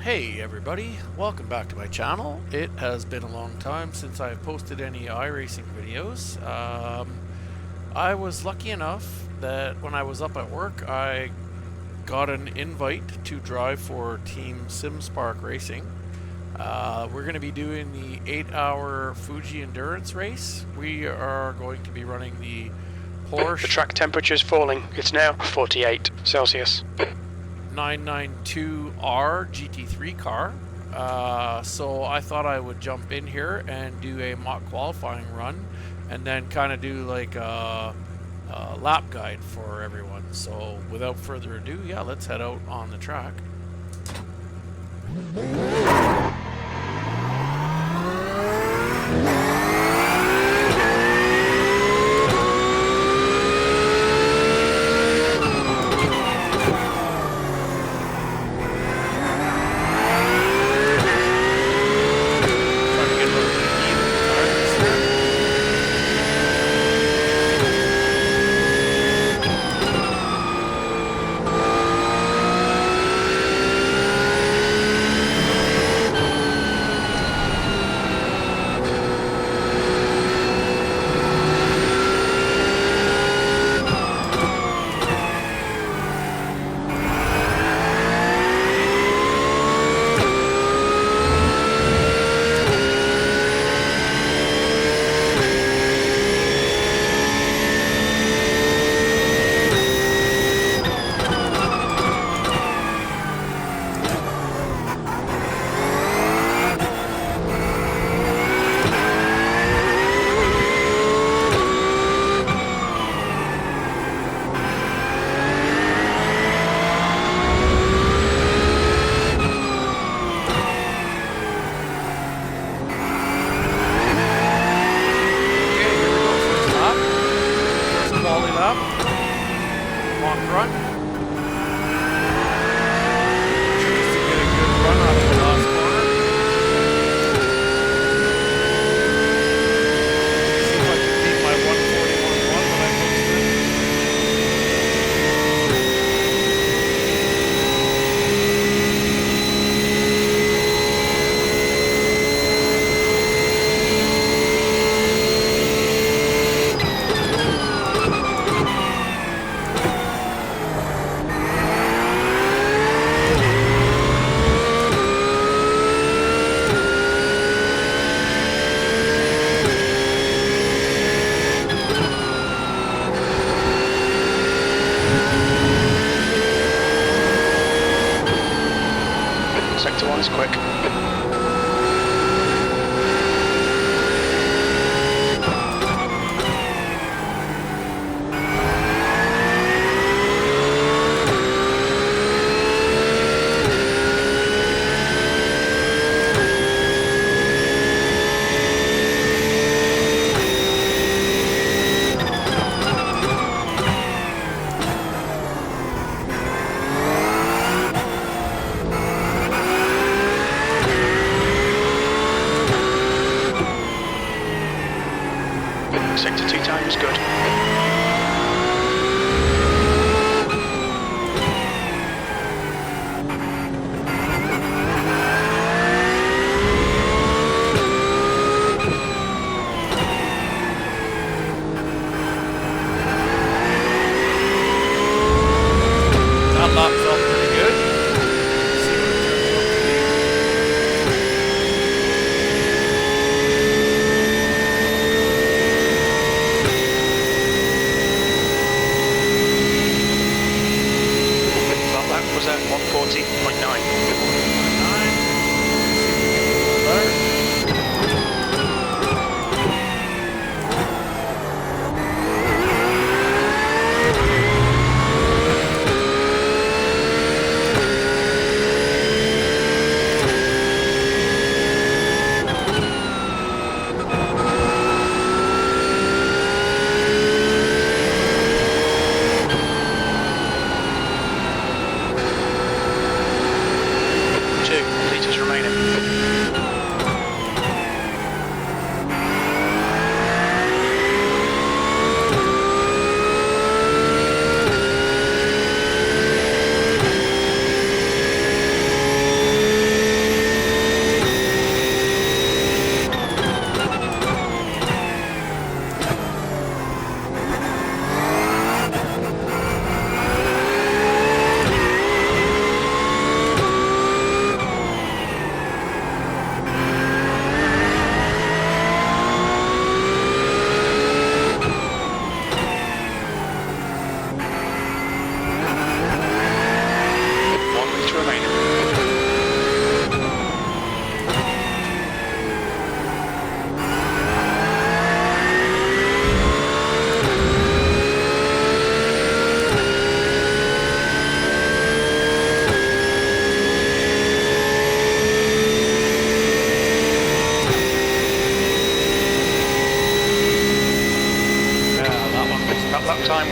Hey everybody, welcome back to my channel. It has been a long time since I've posted any iRacing videos. I was lucky enough that when I was up at work I got an invite to drive for Team SimSpark Racing. We're going to be doing the 8-hour Fuji endurance race. We are going to be running the Porsche. The track temperature is falling. It's now 48 Celsius. 992R GT3 car. So I thought I would jump in here and do a mock qualifying run and then kind of do like a lap guide for everyone. So without further ado, yeah, let's head out on the track. Sector 1 is quick. Sector 2 time is good. That lap felt pretty good. See what it turns out to be. That was at 140.9.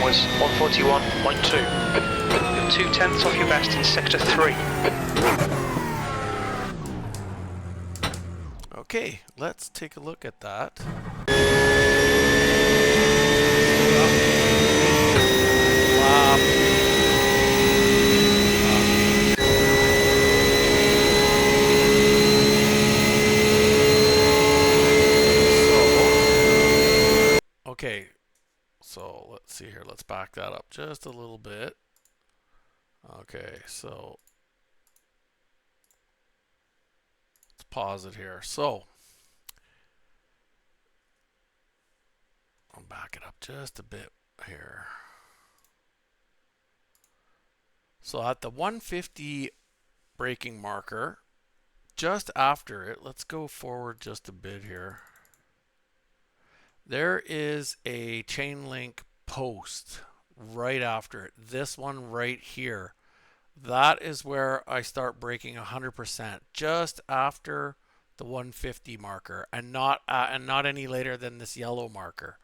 was 141.2. You're 2/10 off your best in sector 3. Okay, let's take a look at that. Okay, so let's see here. Let's back that up just a little bit. Okay, so let's pause it here. So I'll back it up just a bit here. So at the 150 braking marker, just after it, let's go forward just a bit here. There is a chain link post right after it. This one right here. That is where I start braking 100%, just after the 150 marker, and not any later than this yellow marker.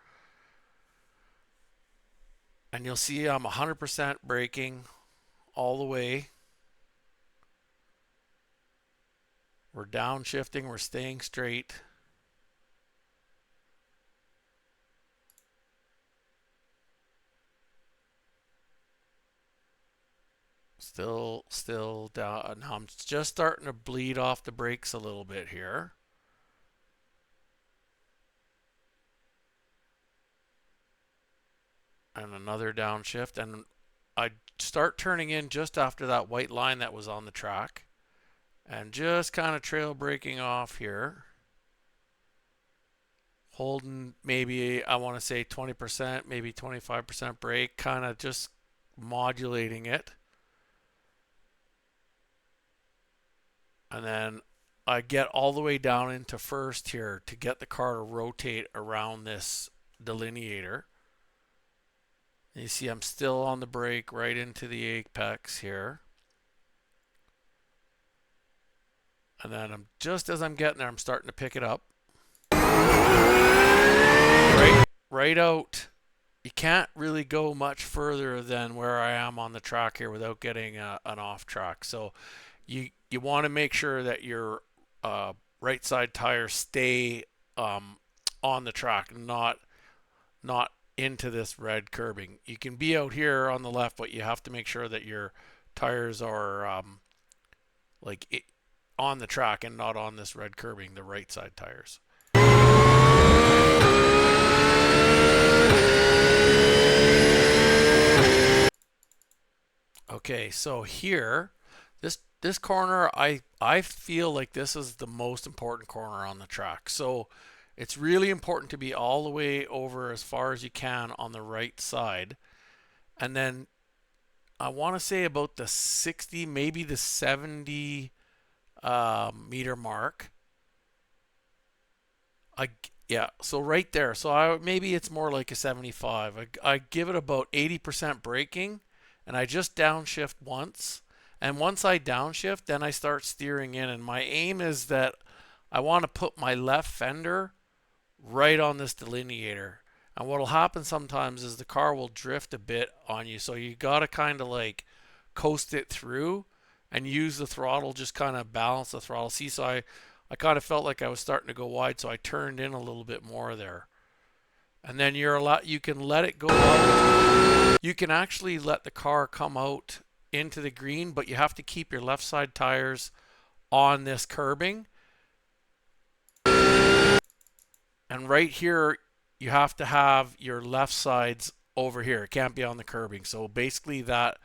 And you'll see I'm 100% braking all the way. We're downshifting, we're staying straight. Still down. Now I'm just starting to bleed off the brakes a little bit here. And another downshift, and I start turning in just after that white line that was on the track, and just kind of trail braking off here, holding maybe, I want to say 20%, maybe 25% brake, kind of just modulating it. And then I get all the way down into first here to get the car to rotate around this delineator. You see I'm still on the brake right into the apex here. And then just as I'm getting there, I'm starting to pick it up. Right out. You can't really go much further than where I am on the track here without getting an off track. So you want to make sure that your right side tires stay on the track, not into this red curbing. You can be out here on the left, but you have to make sure that your tires are on the track and not on this red curbing, the right side tires. Okay, so here, this corner, I feel like this is the most important corner on the track. So it's really important to be all the way over as far as you can on the right side. And then I want to say about the 60, maybe the 70 meter mark. Yeah, so right there. So maybe it's more like a 75. I give it about 80% braking, and I just downshift once. And once I downshift, then I start steering in. And my aim is that I want to put my left fender right on this delineator. And what will happen sometimes is the car will drift a bit on you. So you got to kind of like coast it through and use the throttle, just kind of balance the throttle. See, so I kind of felt like I was starting to go wide, so I turned in a little bit more there. And then you can let it go out. You can actually let the car come out into the green, but you have to keep your left side tires on this curbing. And right here, you have to have your left sides over here. It can't be on the curbing. So basically that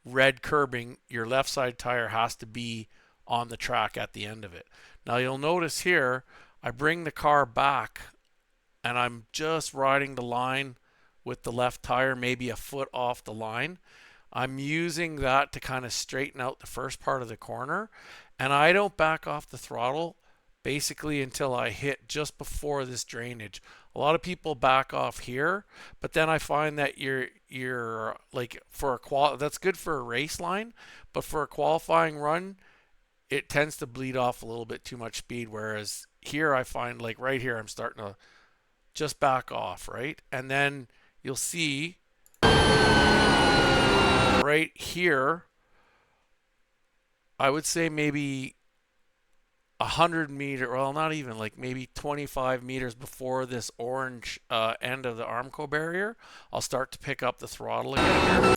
red curbing, your left side tire has to be on the track at the end of it. Now you'll notice here, I bring the car back and I'm just riding the line with the left tire, maybe a foot off the line. I'm using that to kind of straighten out the first part of the corner, and I don't back off the throttle basically until I hit just before this drainage. A lot of people back off here, but then I find that you're like, for a that's good for a race line, but for a qualifying run, it tends to bleed off a little bit too much speed. Whereas here I find, like right here, I'm starting to just back off, right? And then you'll see Right here, I would say maybe 100 meter, well, not even, like maybe 25 meters before this orange end of the Armco barrier, I'll start to pick up the throttle again here.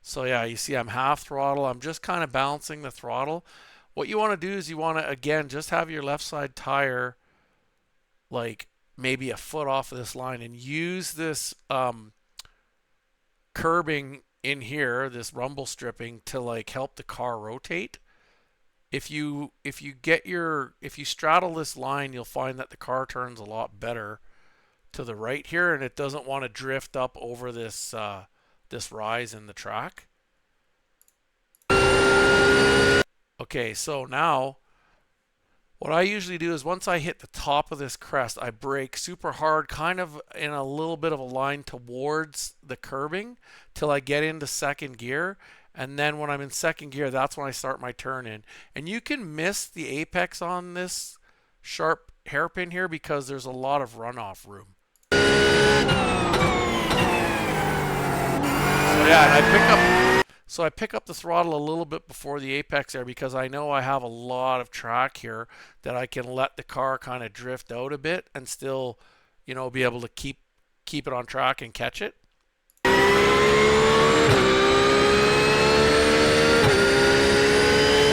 So yeah, you see I'm half throttle. I'm just kind of balancing the throttle. What you want to do is you want to, again, just have your left side tire like maybe a foot off of this line and use this curbing in here, this rumble stripping, to like help the car rotate. If you straddle this line, you'll find that the car turns a lot better to the right here, and it doesn't want to drift up over this this rise in the track. Okay, so now what I usually do is once I hit the top of this crest, I brake super hard, kind of in a little bit of a line towards the curbing till I get into second gear. And then when I'm in second gear, that's when I start my turn in. And you can miss the apex on this sharp hairpin here because there's a lot of runoff room. So yeah, and I pick up the throttle a little bit before the apex there because I know I have a lot of track here that I can let the car kind of drift out a bit and still, you know, be able to keep it on track and catch it.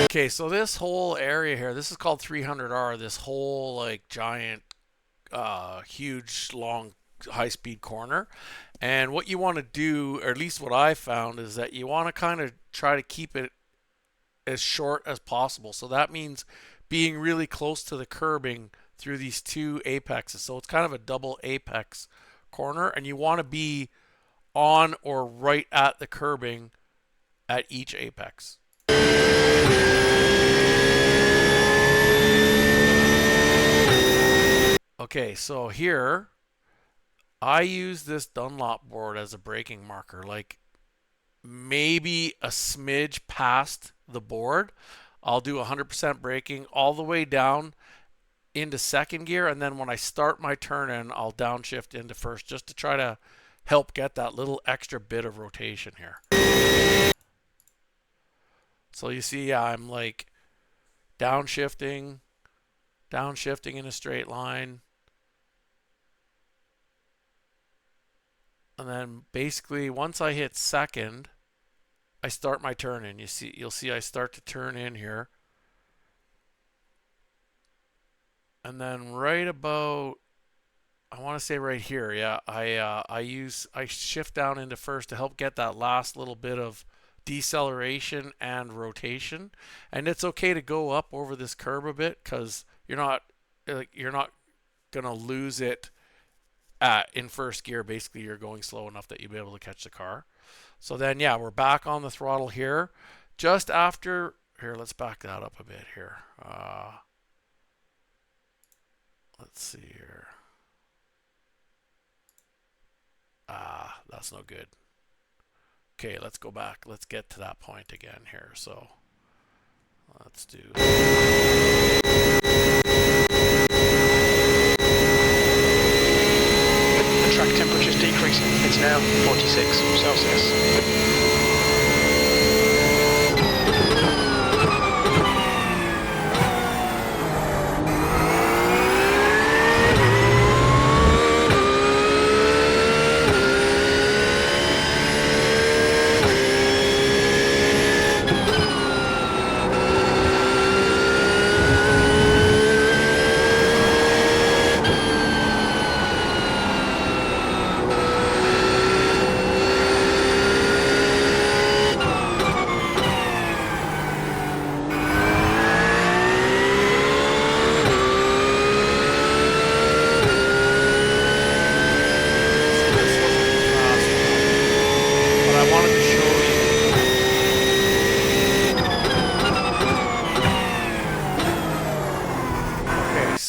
Okay, so this whole area here, this is called 300R, this whole like giant, huge, long, high-speed corner. And what you want to do, or at least what I found, is that you want to kind of try to keep it as short as possible. So that means being really close to the curbing through these two apexes. So it's kind of a double apex corner, and you want to be on or right at the curbing at each apex. Okay, so here I use this Dunlop board as a braking marker, like maybe a smidge past the board. I'll do 100% braking all the way down into second gear, and then when I start my turn in, I'll downshift into first just to try to help get that little extra bit of rotation here. So you see, I'm like downshifting in a straight line. And then basically once I hit second, I start my turn in. You'll see I start to turn in here. And then right about, I want to say right here, yeah, I shift down into first to help get that last little bit of deceleration and rotation. And it's okay to go up over this curb a bit because you're not gonna lose it in first gear. Basically, you're going slow enough that you'll be able to catch the car. So then, yeah, we're back on the throttle here. Just after, here, let's back that up a bit here. Let's see here. That's no good. Okay, let's go back. Let's get to that point again here. So let's do. The track temperature is decreasing. It's now 46 Celsius.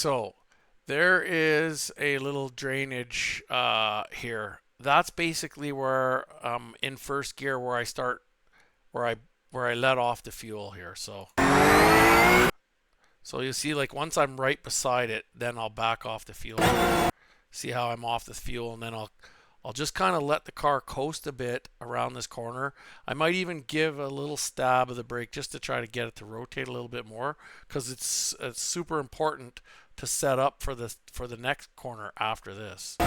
So there is a little drainage here. That's basically where in first gear where I start, where I let off the fuel here. So you see, like once I'm right beside it, then I'll back off the fuel. See how I'm off the fuel, and then I'll just kind of let the car coast a bit around this corner. I might even give a little stab of the brake just to try to get it to rotate a little bit more, because it's super important to set up for the next corner after this.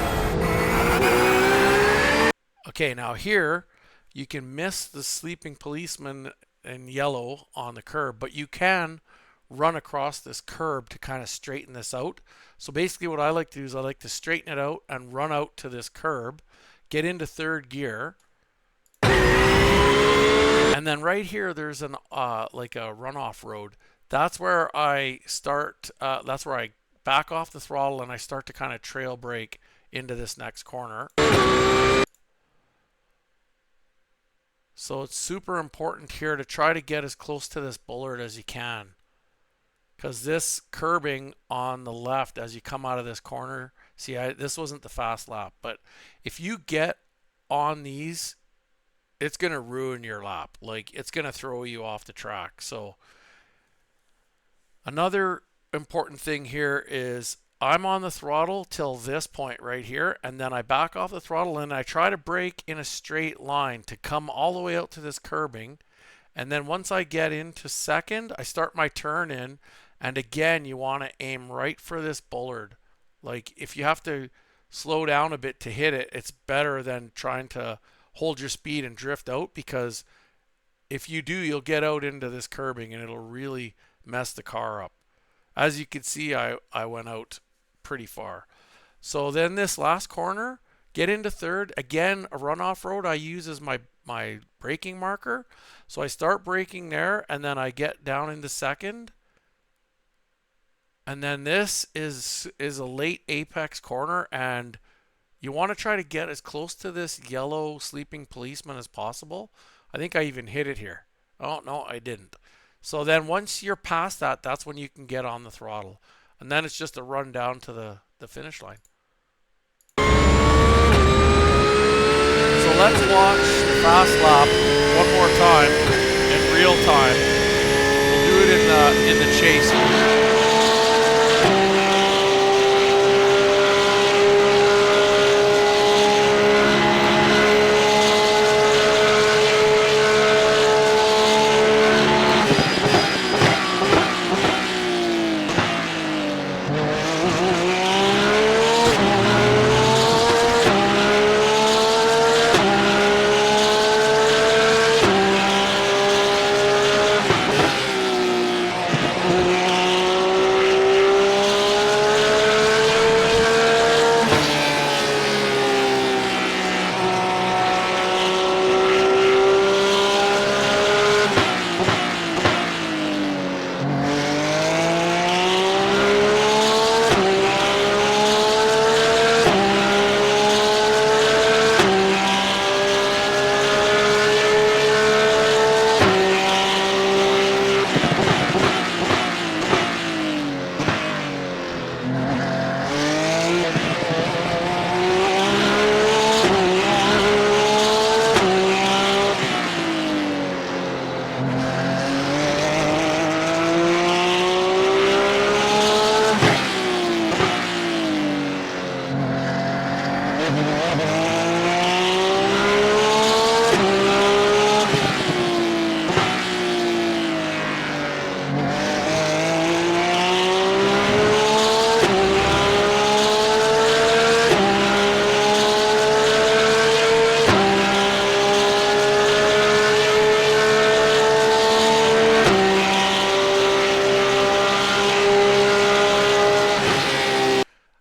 Okay, now here you can miss the sleeping policeman in yellow on the curb, but you can run across this curb to kind of straighten this out. So basically what I like to do is I like to straighten it out and run out to this curb, get into third gear, and then right here there's an like a runoff road. That's where I start, that's where I back off the throttle and I start to kind of trail brake into this next corner. So it's super important here to try to get as close to this bollard as you can, because this curbing on the left as you come out of this corner, see, this wasn't the fast lap, but if you get on these, it's going to ruin your lap. Like, it's going to throw you off the track. So another important thing here is I'm on the throttle till this point right here, and then I back off the throttle and I try to brake in a straight line to come all the way out to this curbing. And then once I get into second, I start my turn in, and again, you want to aim right for this bollard. Like, if you have to slow down a bit to hit it, it's better than trying to hold your speed and drift out, because if you do, you'll get out into this curbing and it'll really mess the car up. As you can see, I went out pretty far. So then this last corner, get into third. Again, a runoff road I use as my braking marker. So I start braking there, and then I get down into second. And then this is a late apex corner, and you want to try to get as close to this yellow sleeping policeman as possible. I think I even hit it here. Oh, no, I didn't. So then once you're past that, that's when you can get on the throttle. And then it's just a run down to the finish line. So let's watch the fast lap one more time in real time. We'll do it in the chase.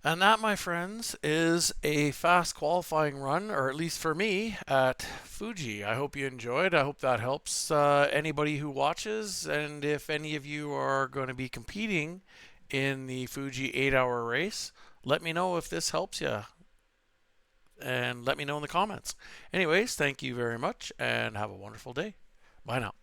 And that, my friends, is a fast qualifying run, or at least for me, at Fuji. I hope you enjoyed. I hope that helps anybody who watches. And if any of you are going to be competing in the Fuji 8-hour race, let me know if this helps you. And let me know in the comments. Anyways, thank you very much and have a wonderful day. Bye now.